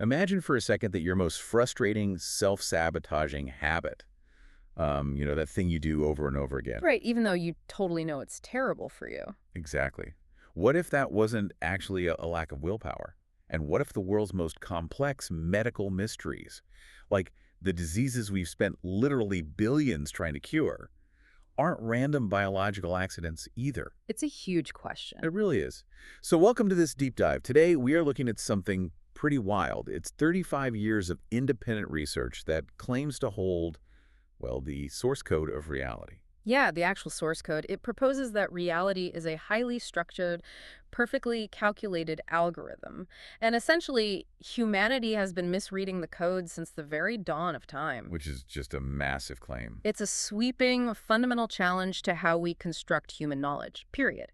Imagine for a second that your most frustrating, self-sabotaging habit, that thing you do over and over again. Right, even though you totally know it's terrible for you. Exactly. What if that wasn't actually a lack of willpower? And what if the world's most complex medical mysteries, like the diseases we've spent literally billions trying to cure, aren't random biological accidents either? It's a huge question. It really is. So welcome to this deep dive. Today, we are looking at something pretty wild. It's 35 years of independent research that claims to hold, well, the source code of reality. Yeah, the actual source code, it proposes that reality is a highly structured, perfectly calculated algorithm. And essentially, humanity has been misreading the code since the very dawn of time. Which is just a massive claim. It's a sweeping, fundamental challenge to how we construct human knowledge, period.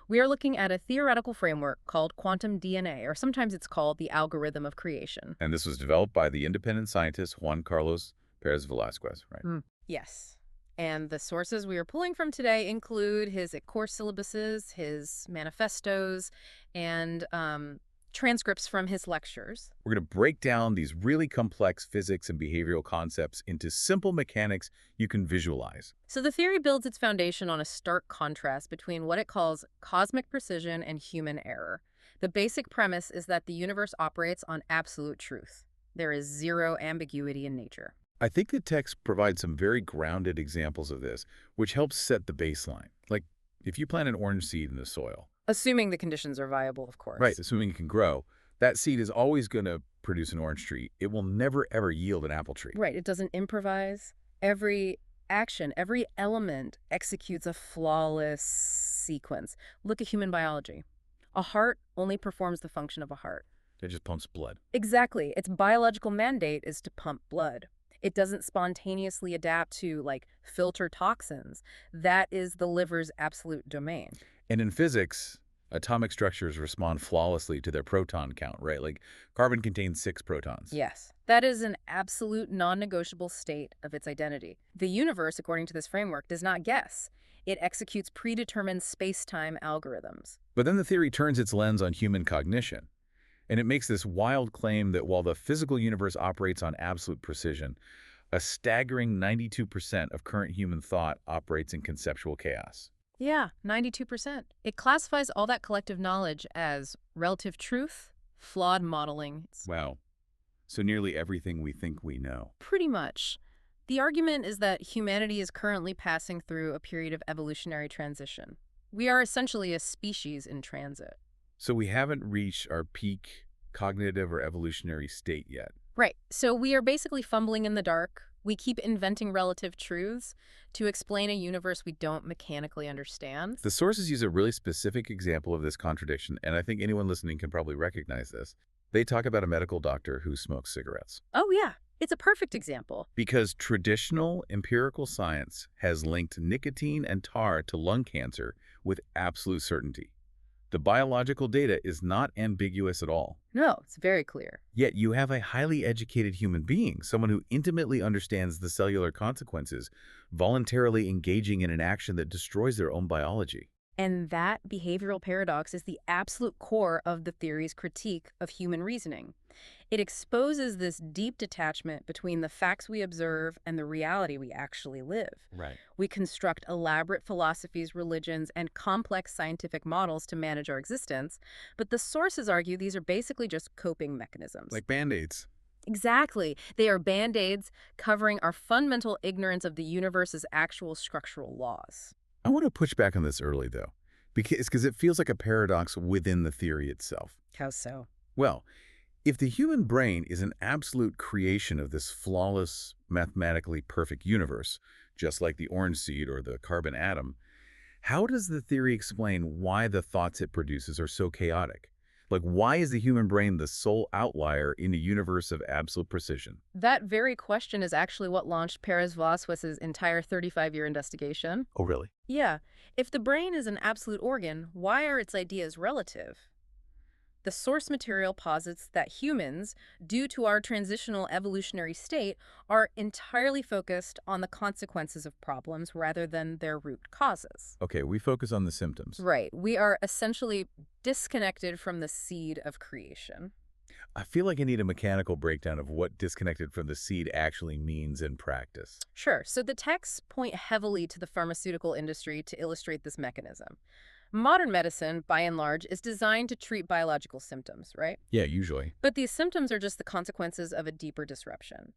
We are looking at a theoretical framework called quantum DNA, or sometimes it's called the algorithm of creation. And this was developed by the independent scientist Juan Carlos Perez Velasquez, right? Yes. And the sources we are pulling from today include his course syllabuses, his manifestos, and transcripts from his lectures. We're going to break down these really complex physics and behavioral concepts into simple mechanics you can visualize. So the theory builds its foundation on a stark contrast between what it calls cosmic precision and human error. The basic premise is that the universe operates on absolute truth. There is zero ambiguity in nature. I think the text provides some very grounded examples of this, which helps set the baseline. Like, if you plant an orange seed in the soil. Assuming the conditions are viable, of course. Right, assuming it can grow, that seed is always going to produce an orange tree. It will never, ever yield an apple tree. Right, it doesn't improvise. Every action, every element executes a flawless sequence. Look at human biology. A heart only performs the function of a heart. It just pumps blood. Exactly. Its biological mandate is to pump blood. It doesn't spontaneously adapt to, filter toxins. That is the liver's absolute domain. And in physics, atomic structures respond flawlessly to their proton count, right? Like carbon contains 6 protons. Yes. That is an absolute non-negotiable state of its identity. The universe, according to this framework, does not guess. It executes predetermined space-time algorithms. But then the theory turns its lens on human cognition. And it makes this wild claim that while the physical universe operates on absolute precision, a staggering 92% of current human thought operates in conceptual chaos. Yeah, 92%. It classifies all that collective knowledge as relative truth, flawed modeling. Wow. So nearly everything we think we know. Pretty much. The argument is that humanity is currently passing through a period of evolutionary transition. We are essentially a species in transit. So we haven't reached our peak cognitive or evolutionary state yet. Right. So we are basically fumbling in the dark. We keep inventing relative truths to explain a universe we don't mechanically understand. The sources use a really specific example of this contradiction, and I think anyone listening can probably recognize this. They talk about a medical doctor who smokes cigarettes. Oh, yeah. It's a perfect example. Because traditional empirical science has linked nicotine and tar to lung cancer with absolute certainty. The biological data is not ambiguous at all. No, it's very clear. Yet you have a highly educated human being, someone who intimately understands the cellular consequences, voluntarily engaging in an action that destroys their own biology. And that behavioral paradox is the absolute core of the theory's critique of human reasoning. It exposes this deep detachment between the facts we observe and the reality we actually live. Right. We construct elaborate philosophies, religions, and complex scientific models to manage our existence, but the sources argue these are basically just coping mechanisms. Like Band-Aids. Exactly. They are band-aids covering our fundamental ignorance of the universe's actual structural laws. I want to push back on this early, though, because it feels like a paradox within the theory itself. How so? Well, if the human brain is an absolute creation of this flawless, mathematically perfect universe, just like the orange seed or the carbon atom, how does the theory explain why the thoughts it produces are so chaotic? Like, why is the human brain the sole outlier in a universe of absolute precision? That very question is actually what launched Perez Velasquez's entire 35-year investigation. Oh, really? Yeah. If the brain is an absolute organ, why are its ideas relative? The source material posits that humans, due to our transitional evolutionary state, are entirely focused on the consequences of problems rather than their root causes. Okay, we focus on the symptoms. Right. We are essentially disconnected from the seed of creation. I feel like I need a mechanical breakdown of what disconnected from the seed actually means in practice. Sure, so the texts point heavily to the pharmaceutical industry to illustrate this mechanism. Modern medicine, by and large, is designed to treat biological symptoms, right? Yeah, usually. But these symptoms are just the consequences of a deeper disruption.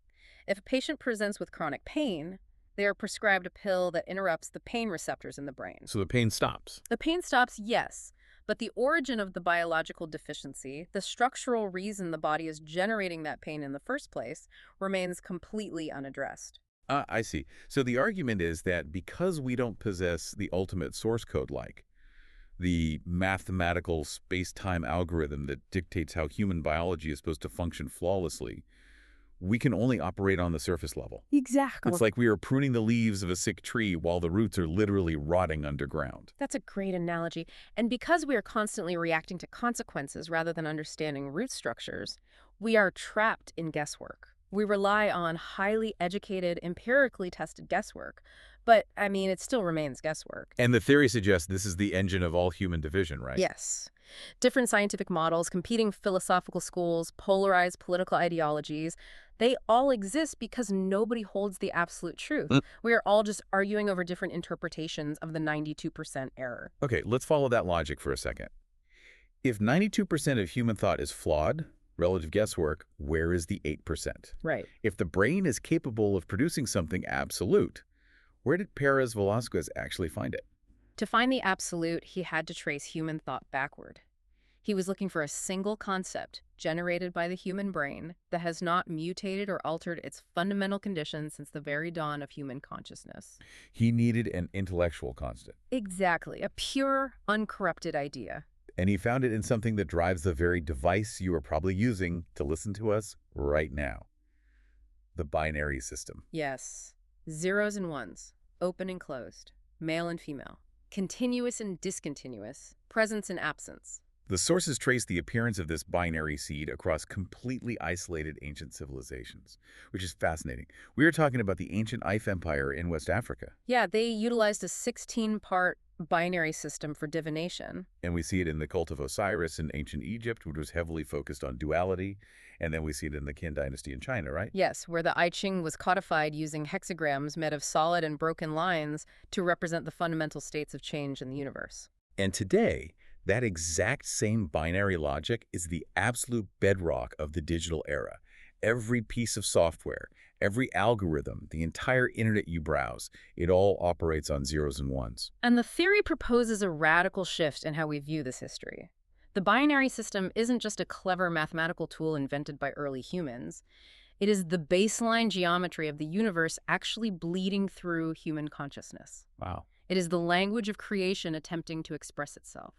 If a patient presents with chronic pain, they are prescribed a pill that interrupts the pain receptors in the brain. So the pain stops. The pain stops, yes, but the origin of the biological deficiency, the structural reason the body is generating that pain in the first place, remains completely unaddressed. I see. So the argument is that because we don't possess the ultimate source code like the mathematical space-time algorithm that dictates how human biology is supposed to function flawlessly, we can only operate on the surface level. Exactly. It's like we are pruning the leaves of a sick tree while the roots are literally rotting underground. That's a great analogy. And because we are constantly reacting to consequences rather than understanding root structures, we are trapped in guesswork. We rely on highly educated, empirically tested guesswork. But, I mean, it still remains guesswork. And the theory suggests this is the engine of all human division, right? Yes. Different scientific models, competing philosophical schools, polarized political ideologies, they all exist because nobody holds the absolute truth. Mm. We are all just arguing over different interpretations of the 92% error. Okay, let's follow that logic for a second. If 92% of human thought is flawed, relative guesswork, where is the 8%? Right. If the brain is capable of producing something absolute, where did Perez Velasquez actually find it? To find the absolute, he had to trace human thought backward. He was looking for a single concept generated by the human brain that has not mutated or altered its fundamental conditions since the very dawn of human consciousness. He needed an intellectual constant, Exactly, a pure, uncorrupted idea. and he found it in something that drives the very device you are probably using to listen to us right now. The binary system. Yes. Zeros and ones, open and closed, male and female, continuous and discontinuous, presence and absence. The sources trace the appearance of this binary seed across completely isolated ancient civilizations, which is fascinating. We are talking about the ancient Ife Empire in West Africa, Yeah, they utilized a 16-part binary system for divination. and we see it in the cult of Osiris in ancient Egypt, which was heavily focused on duality, and then we see it in the Qin dynasty in China, right? Yes, where the I Ching was codified using hexagrams made of solid and broken lines to represent the fundamental states of change in the universe. And today, that exact same binary logic is the absolute bedrock of the digital era. Every piece of software, every algorithm, the entire internet you browse, it all operates on zeros and ones. And the theory proposes a radical shift in how we view this history. The binary system isn't just a clever mathematical tool invented by early humans. It is the baseline geometry of the universe actually bleeding through human consciousness. Wow. It is the language of creation attempting to express itself.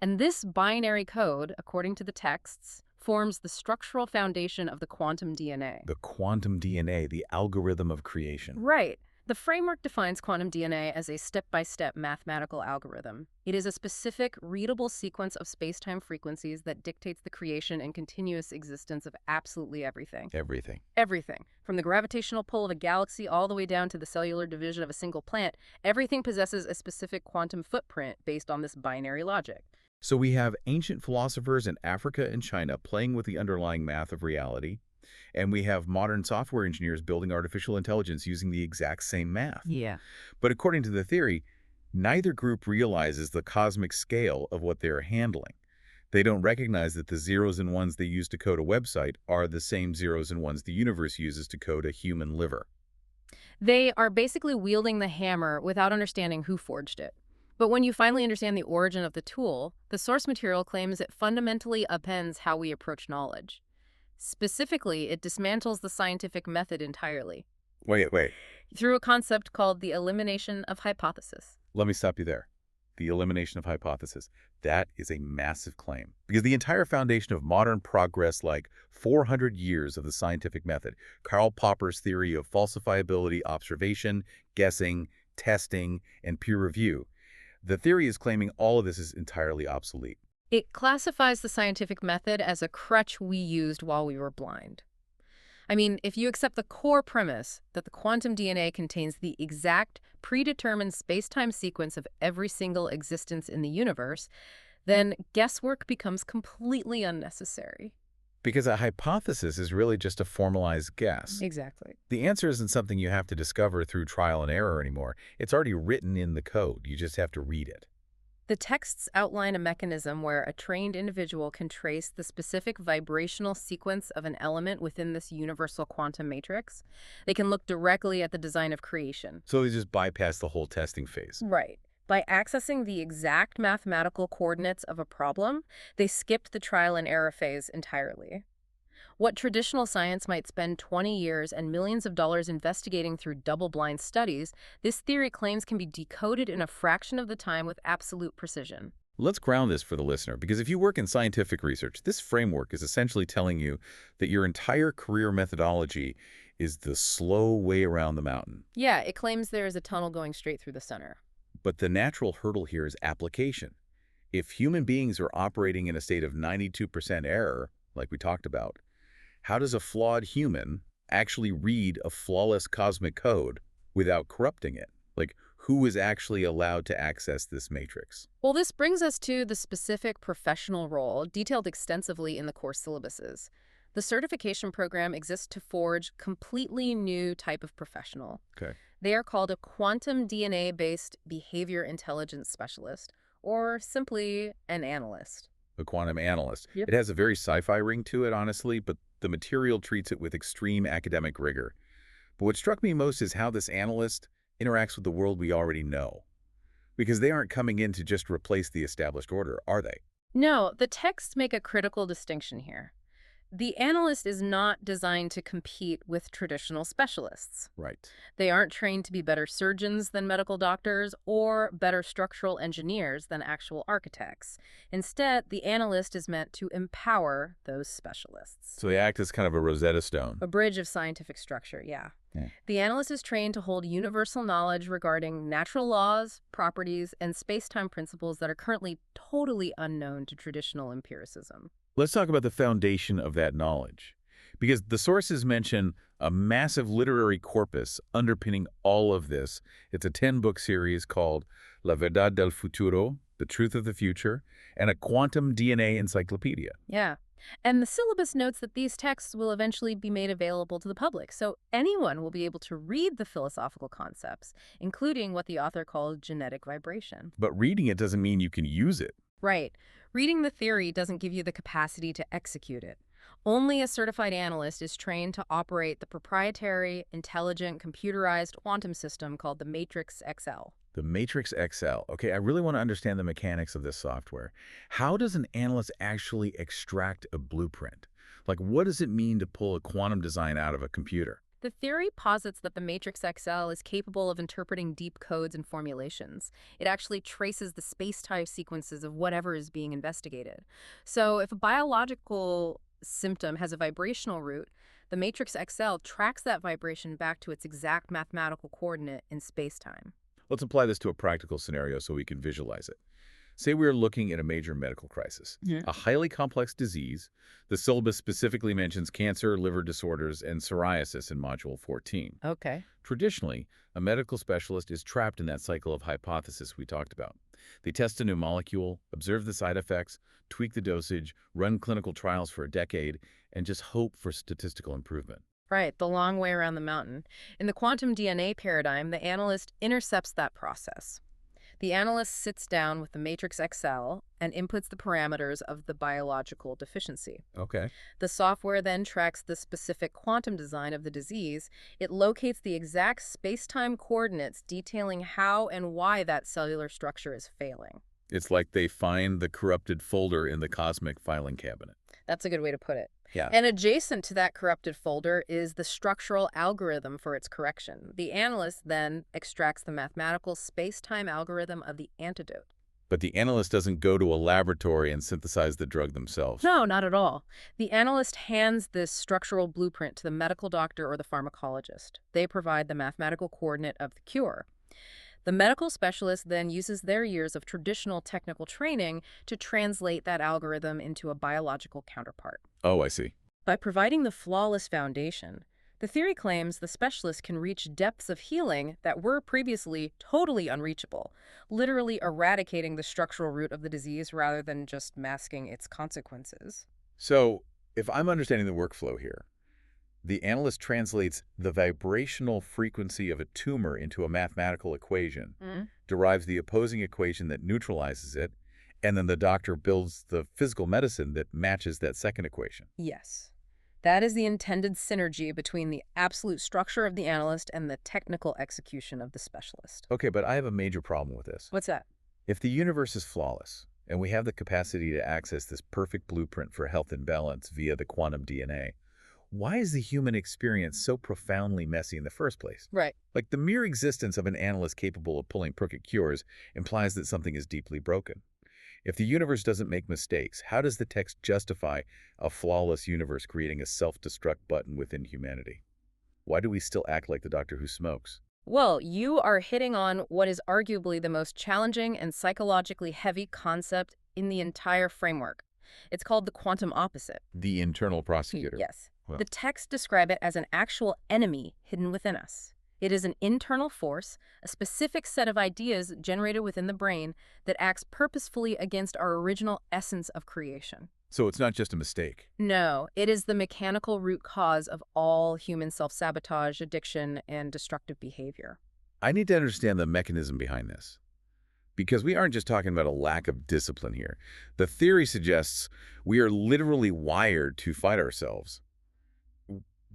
And this binary code, according to the texts, forms the structural foundation of the quantum DNA. The quantum DNA, the algorithm of creation. Right. The framework defines quantum DNA as a step-by-step mathematical algorithm. It is a specific, readable sequence of space-time frequencies that dictates the creation and continuous existence of absolutely everything. Everything. Everything. From the gravitational pull of a galaxy all the way down to the cellular division of a single plant, everything possesses a specific quantum footprint based on this binary logic. So we have ancient philosophers in Africa and China playing with the underlying math of reality, and we have modern software engineers building artificial intelligence using the exact same math. Yeah. But according to the theory, neither group realizes the cosmic scale of what they're handling. They don't recognize that the zeros and ones they use to code a website are the same zeros and ones the universe uses to code a human liver. They are basically wielding the hammer without understanding who forged it. But when you finally understand the origin of the tool, the source material claims it fundamentally upends how we approach knowledge. Specifically, it dismantles the scientific method entirely Wait. through a concept called the elimination of hypothesis. Let me stop you there. The elimination of hypothesis. That is a massive claim. Because the entire foundation of modern progress, like 400 years of the scientific method, Karl Popper's theory of falsifiability, observation, guessing, testing, and peer review, the theory is claiming all of this is entirely obsolete. It classifies the scientific method as a crutch we used while we were blind. I mean, if you accept the core premise that the quantum DNA contains the exact predetermined space-time sequence of every single existence in the universe, then guesswork becomes completely unnecessary. Because a hypothesis is really just a formalized guess. Exactly. The answer isn't something you have to discover through trial and error anymore. It's already written in the code. You just have to read it. The texts outline a mechanism where a trained individual can trace the specific vibrational sequence of an element within this universal quantum matrix. They can look directly at the design of creation. So they just bypass the whole testing phase. Right. By accessing the exact mathematical coordinates of a problem, they skipped the trial and error phase entirely. What traditional science might spend 20 years and millions of dollars investigating through double-blind studies, this theory claims can be decoded in a fraction of the time with absolute precision. Let's ground this for the listener, because if you work in scientific research, this framework is essentially telling you that your entire career methodology is the slow way around the mountain. Yeah, it claims there is a tunnel going straight through the center. But the natural hurdle here is application. If human beings are operating in a state of 92% error, like we talked about, how does a flawed human actually read a flawless cosmic code without corrupting it? Like, who is actually allowed to access this matrix? Well, this brings us to the specific professional role detailed extensively in the course syllabuses. The certification program exists to forge completely new type of professional. Okay. They are called a quantum DNA-based behavior intelligence specialist, or simply an analyst. A quantum analyst. Yep. It has a very sci-fi ring to it, honestly, but the material treats it with extreme academic rigor. But what struck me most is how this analyst interacts with the world we already know. Because they aren't coming in to just replace the established order, are they? No, the texts make a critical distinction here. The analyst is not designed to compete with traditional specialists. Right. They aren't trained to be better surgeons than medical doctors or better structural engineers than actual architects. Instead, the analyst is meant to empower those specialists. So they act as kind of a Rosetta Stone. A bridge of scientific structure, yeah. Yeah. The analyst is trained to hold universal knowledge regarding natural laws, properties, and space-time principles that are currently totally unknown to traditional empiricism. Let's talk about the foundation of that knowledge. Because the sources mention a massive literary corpus underpinning all of this. It's a 10-book series called La Verdad del Futuro, The Truth of the Future, and a quantum DNA encyclopedia. Yeah. And the syllabus notes that these texts will eventually be made available to the public, so anyone will be able to read the philosophical concepts, including what the author called genetic vibration. But reading it doesn't mean you can use it. Right. Reading the theory doesn't give you the capacity to execute it. Only a certified analyst is trained to operate the proprietary, intelligent, computerized quantum system called the Matrix XL. The Matrix XL. Okay, I really want to understand the mechanics of this software. How does an analyst actually extract a blueprint? Like, what does it mean to pull a quantum design out of a computer? The theory posits that the Matrix XL is capable of interpreting deep codes and formulations. It actually traces the space-time sequences of whatever is being investigated. So if a biological symptom has a vibrational root, the Matrix XL tracks that vibration back to its exact mathematical coordinate in space-time. Let's apply this to a practical scenario so we can visualize it. Say we're looking at a major medical crisis, a highly complex disease. The syllabus specifically mentions cancer, liver disorders, and psoriasis in Module 14. Okay. Traditionally, a medical specialist is trapped in that cycle of hypothesis we talked about. They test a new molecule, observe the side effects, tweak the dosage, run clinical trials for a decade, and just hope for statistical improvement. Right, the long way around the mountain. In the quantum DNA paradigm, the analyst intercepts that process. The analyst sits down with the Matrix XL and inputs the parameters of the biological deficiency. Okay. The software then tracks the specific quantum design of the disease. It locates the exact space-time coordinates detailing how and why that cellular structure is failing. It's like they find the corrupted folder in the cosmic filing cabinet. That's a good way to put it. Yeah. And adjacent to that corrupted folder is the structural algorithm for its correction. The analyst then extracts the mathematical space-time algorithm of the antidote. But the analyst doesn't go to a laboratory and synthesize the drug themselves. No, not at all. The analyst hands this structural blueprint to the medical doctor or the pharmacologist. They provide the mathematical coordinate of the cure. The medical specialist then uses their years of traditional technical training to translate that algorithm into a biological counterpart. Oh, I see. By providing the flawless foundation, the theory claims the specialist can reach depths of healing that were previously totally unreachable, literally eradicating the structural root of the disease rather than just masking its consequences. So, if I'm understanding the workflow here, the analyst translates the vibrational frequency of a tumor into a mathematical equation, Mm. derives the opposing equation that neutralizes it, and then the doctor builds the physical medicine that matches that second equation. Yes. That is the intended synergy between the absolute structure of the analyst and the technical execution of the specialist. Okay, but I have a major problem with this. What's that? If the universe is flawless, and we have the capacity to access this perfect blueprint for health and balance via the quantum DNA, why is the human experience so profoundly messy in the first place? Right. Like, the mere existence of an analyst capable of pulling perfect cures implies that something is deeply broken. If the universe doesn't make mistakes, how does the text justify a flawless universe creating a self-destruct button within humanity? Why do we still act like the doctor who smokes? Well, you are hitting on what is arguably the most challenging and psychologically heavy concept in the entire framework. It's called the quantum opposite. The internal prosecutor. Yes. Well, The texts describe it as an actual enemy hidden within us. It is an internal force, a specific set of ideas generated within the brain that acts purposefully against our original essence of creation. so it's not just a mistake. No, it is the mechanical root cause of all human self-sabotage, addiction, and destructive behavior. I need to understand the mechanism behind this, because we aren't just talking about a lack of discipline here. The theory suggests we are literally wired to fight ourselves.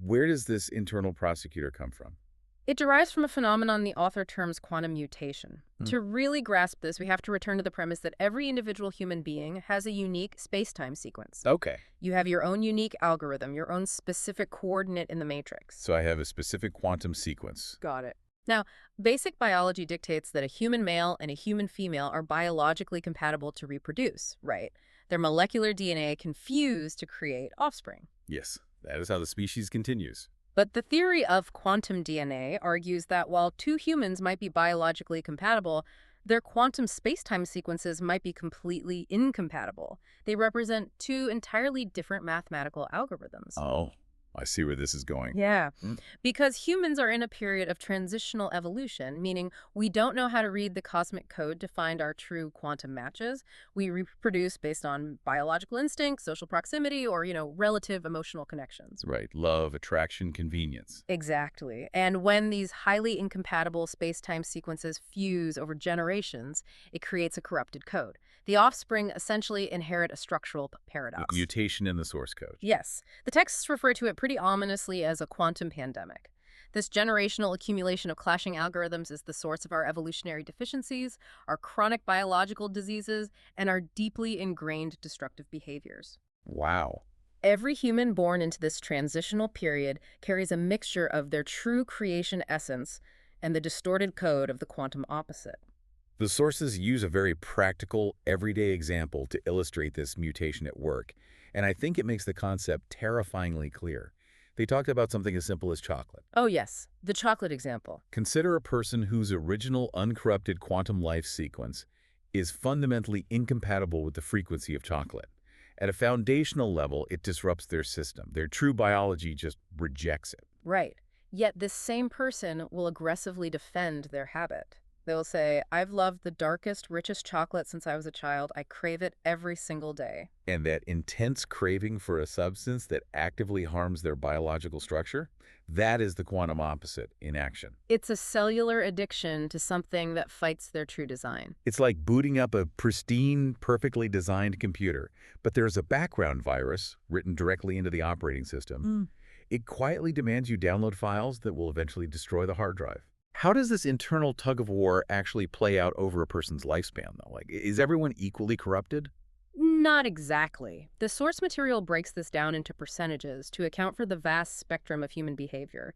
Where does this internal prosecutor come from? It derives from a phenomenon the author terms quantum mutation. Hmm. To really grasp this, we have to return to the premise that every individual human being has a unique space-time sequence. Okay. You have your own unique algorithm, your own specific coordinate in the matrix. So I have a specific quantum sequence. Got it. Now, basic biology dictates that a human male and a human female are biologically compatible to reproduce, right? Their molecular DNA can fuse to create offspring. Yes, that is how the species continues. But the theory of quantum DNA argues that while two humans might be biologically compatible, their quantum space-time sequences might be completely incompatible. They represent two entirely different mathematical algorithms. Oh, I see where this is going. Yeah, Hmm. because humans are in a period of transitional evolution, meaning we don't know how to read the cosmic code to find our true quantum matches. We reproduce based on biological instinct, social proximity, or, relative emotional connections. Right. Love, attraction, convenience. Exactly. And when these highly incompatible space-time sequences fuse over generations, it creates a corrupted code. The offspring essentially inherit a structural paradox. Mutation in the source code. Yes. The texts refer to it pretty ominously as a quantum pandemic. This generational accumulation of clashing algorithms is the source of our evolutionary deficiencies, our chronic biological diseases, and our deeply ingrained destructive behaviors. Wow. Every human born into this transitional period carries a mixture of their true creation essence and the distorted code of the quantum opposite. The sources use a very practical, everyday example to illustrate this mutation at work, and I think it makes the concept terrifyingly clear. They talked about something as simple as chocolate. Oh yes, the chocolate example. Consider a person whose original uncorrupted quantum life sequence is fundamentally incompatible with the frequency of chocolate. At a foundational level, it disrupts their system. Their true biology just rejects it. Right. Yet this same person will aggressively defend their habit. They'll say, I've loved the darkest, richest chocolate since I was a child. I crave it every single day. And that intense craving for a substance that actively harms their biological structure, that is the quantum opposite in action. It's a cellular addiction to something that fights their true design. It's like booting up a pristine, perfectly designed computer, but there's a background virus written directly into the operating system. It quietly demands you download files that will eventually destroy the hard drive. How does this internal tug-of-war actually play out over a person's lifespan, though? Like, is everyone equally corrupted? Not exactly. The source material breaks this down into percentages to account for the vast spectrum of human behavior.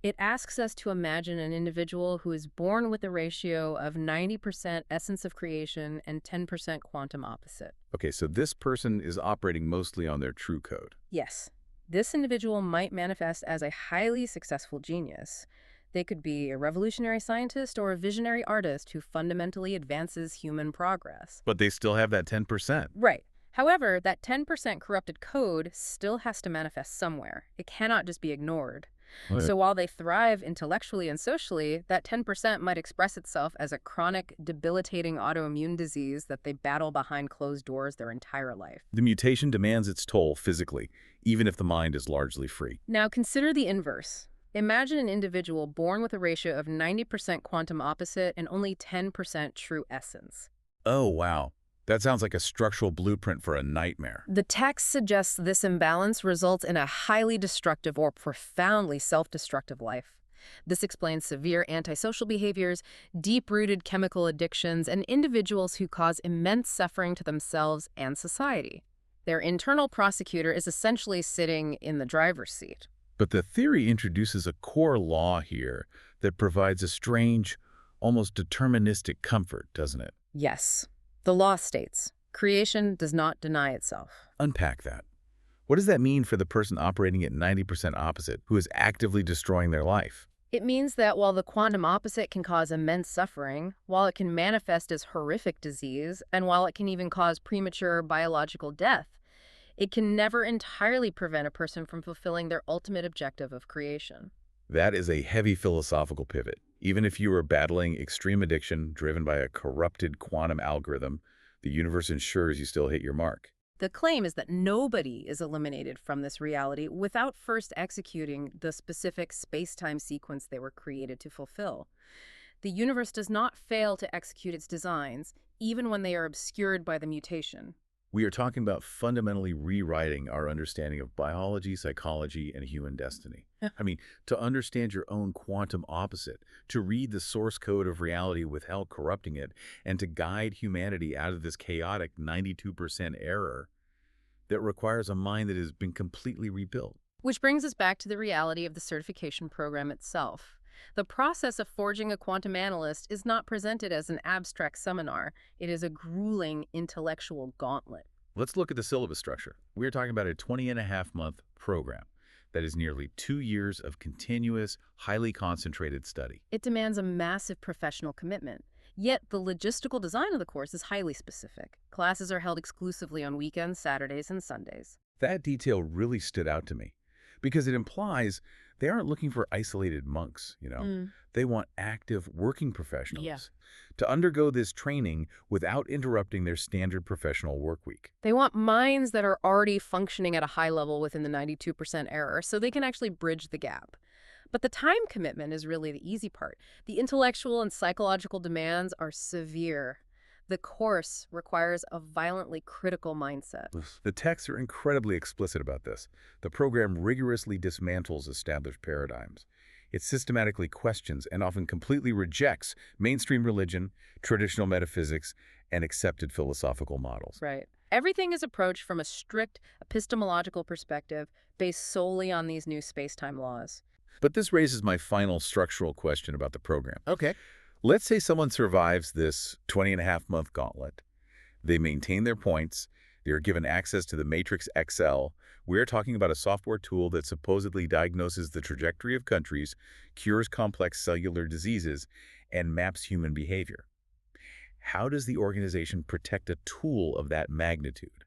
It asks us to imagine an individual who is born with a ratio of 90% essence of creation and 10% quantum opposite. Okay, so this person is operating mostly on their true code. Yes, this individual might manifest as a highly successful genius. They could be a revolutionary scientist or a visionary artist who fundamentally advances human progress. But they still have that 10%. Right. However, that 10% corrupted code still has to manifest somewhere. It cannot just be ignored. Right. So while they thrive intellectually and socially, that 10% might express itself as a chronic, debilitating autoimmune disease that they battle behind closed doors their entire life. The mutation demands its toll physically, even if the mind is largely free. Now consider the inverse. Imagine an individual born with a ratio of 90% quantum opposite and only 10% true essence. Oh, wow. That sounds like a structural blueprint for a nightmare. The text suggests this imbalance results in a highly destructive or profoundly self-destructive life. This explains severe antisocial behaviors, deep-rooted chemical addictions, and individuals who cause immense suffering to themselves and society. Their internal prosecutor is essentially sitting in the driver's seat. But the theory introduces a core law here that provides a strange, almost deterministic comfort, doesn't it? Yes, the law states, creation does not deny itself. Unpack that. What does that mean for the person operating at 90% opposite who is actively destroying their life? It means that while the quantum opposite can cause immense suffering, while it can manifest as horrific disease, and while it can even cause premature biological death, it can never entirely prevent a person from fulfilling their ultimate objective of creation. That is a heavy philosophical pivot. Even if you are battling extreme addiction driven by a corrupted quantum algorithm, the universe ensures you still hit your mark. The claim is that nobody is eliminated from this reality without first executing the specific space-time sequence they were created to fulfill. The universe does not fail to execute its designs, even when they are obscured by the mutation. We are talking about fundamentally rewriting our understanding of biology, psychology, and human destiny. I mean, to understand your own quantum opposite, to read the source code of reality without corrupting it, and to guide humanity out of this chaotic 92% error that requires a mind that has been completely rebuilt. Which brings us back to the reality of the certification program itself. The process of forging a quantum analyst is not presented as an abstract seminar. It is a grueling intellectual gauntlet. Let's look at the syllabus structure. We're talking about a 20-and-a-half-month program that is nearly 2 years of continuous, highly concentrated study. It demands a massive professional commitment. Yet the logistical design of the course is highly specific. Classes are held exclusively on weekends, Saturdays, and Sundays. That detail really stood out to me because it implies they aren't looking for isolated monks. They want active working professionals Yeah. to undergo this training without interrupting their standard professional work week. They want minds that are already functioning at a high level within the 92% error so they can actually bridge the gap. But the time commitment is really the easy part. The intellectual and psychological demands are severe. The course requires a violently critical mindset. The texts are incredibly explicit about this. The program rigorously dismantles established paradigms. It systematically questions and often completely rejects mainstream religion, traditional metaphysics, and accepted philosophical models. Right. Everything is approached from a strict epistemological perspective based solely on these new space-time laws. But this raises my final structural question about the program. Okay. Let's say someone survives this 20-and-a-half-month gauntlet. They maintain their points. They are given access to the Matrix XL. We're talking about a software tool that supposedly diagnoses the trajectory of countries, cures complex cellular diseases, and maps human behavior. How does the organization protect a tool of that magnitude?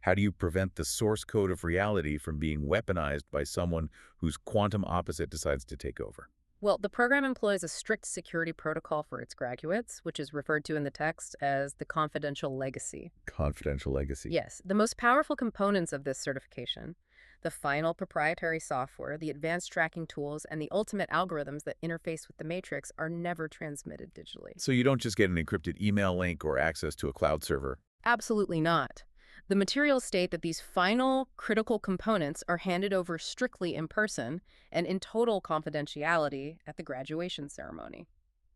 How do you prevent the source code of reality from being weaponized by someone whose quantum opposite decides to take over? Well, the program employs a strict security protocol for its graduates, which is referred to in the text as the confidential legacy. Confidential legacy. Yes, the most powerful components of this certification, the final proprietary software, the advanced tracking tools, and the ultimate algorithms that interface with the matrix are never transmitted digitally. So you don't just get an encrypted email link or access to a cloud server. Absolutely not. The materials state that these final critical components are handed over strictly in person and in total confidentiality at the graduation ceremony.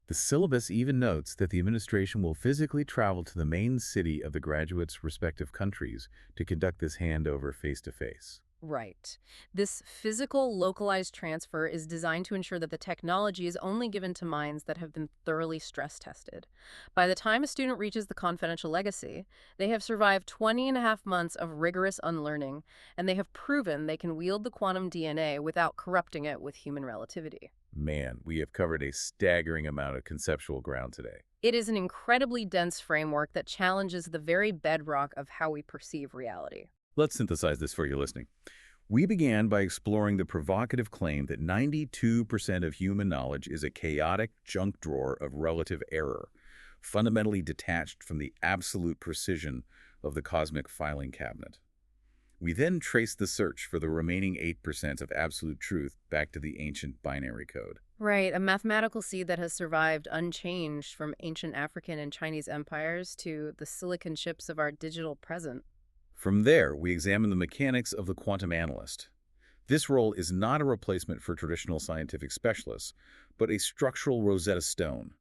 The syllabus even notes that the administration will physically travel to the main city of the graduates' respective countries to conduct this handover face-to-face. Right. This physical, localized transfer is designed to ensure that the technology is only given to minds that have been thoroughly stress-tested. By the time a student reaches the confidential legacy, they have survived 20-and-a-half months of rigorous unlearning, and they have proven they can wield the quantum DNA without corrupting it with human relativity. Man, we have covered a staggering amount of conceptual ground today. It is an incredibly dense framework that challenges the very bedrock of how we perceive reality. Let's synthesize this for you listening. We began by exploring the provocative claim that 92% of human knowledge is a chaotic junk drawer of relative error, fundamentally detached from the absolute precision of the cosmic filing cabinet. We then traced the search for the remaining 8% of absolute truth back to the ancient binary code. Right, a mathematical seed that has survived unchanged from ancient African and Chinese empires to the silicon chips of our digital present. From there, we examined the mechanics of the quantum analyst. This role is not a replacement for traditional scientific specialists, but a structural Rosetta Stone.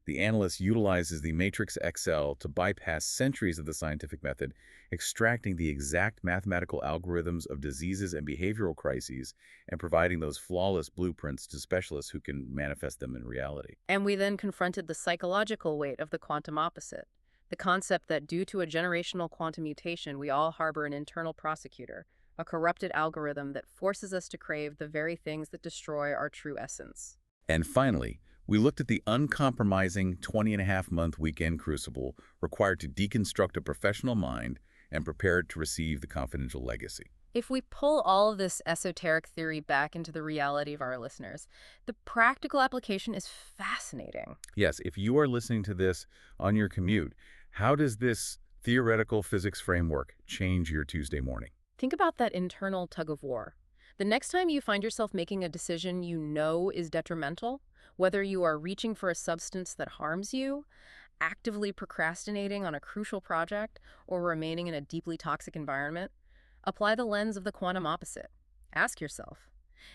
The analyst utilizes the matrix Excel to bypass centuries of the scientific method, extracting the exact mathematical algorithms of diseases and behavioral crises and providing those flawless blueprints to specialists who can manifest them in reality. And we then confronted the psychological weight of the quantum opposite, the concept that due to a generational quantum mutation, we all harbor an internal prosecutor, a corrupted algorithm that forces us to crave the very things that destroy our true essence. And finally, we looked at the uncompromising 20-and-a-half-month weekend crucible required to deconstruct a professional mind and prepare it to receive the confidential legacy. If we pull all of this esoteric theory back into the reality of our listeners, the practical application is fascinating. Yes, if you are listening to this on your commute, how does this theoretical physics framework change your Tuesday morning? Think about that internal tug of war. The next time you find yourself making a decision you know is detrimental, whether you are reaching for a substance that harms you, actively procrastinating on a crucial project, or remaining in a deeply toxic environment, apply the lens of the quantum opposite. Ask yourself,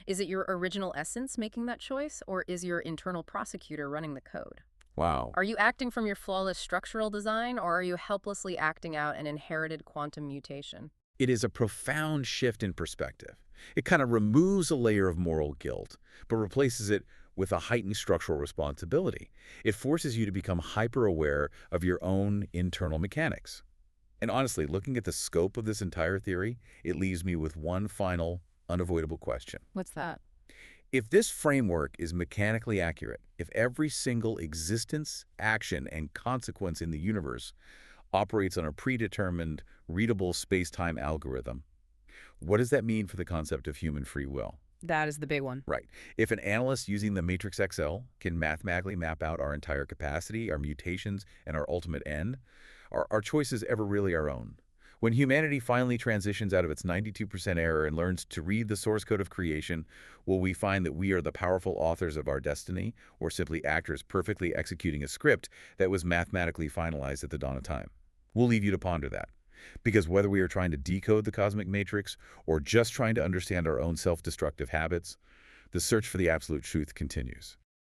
is it your original essence making that choice, or is your internal prosecutor running the code? Wow. Are you acting from your flawless structural design, or are you helplessly acting out an inherited quantum mutation? It is a profound shift in perspective. It kind of removes a layer of moral guilt, but replaces it with a heightened structural responsibility. It forces you to become hyper-aware of your own internal mechanics. And honestly, looking at the scope of this entire theory, it leaves me with one final, unavoidable question. What's that? If this framework is mechanically accurate, if every single existence, action, and consequence in the universe operates on a predetermined, readable space-time algorithm, what does that mean for the concept of human free will? That is the big one. Right. If an analyst using the matrix Excel can mathematically map out our entire capacity, our mutations, and our ultimate end, are our choices ever really our own? When humanity finally transitions out of its 92% error and learns to read the source code of creation, will we find that we are the powerful authors of our destiny, or simply actors perfectly executing a script that was mathematically finalized at the dawn of time? We'll leave you to ponder that. Because whether we are trying to decode the cosmic matrix or just trying to understand our own self-destructive habits, the search for the absolute truth continues.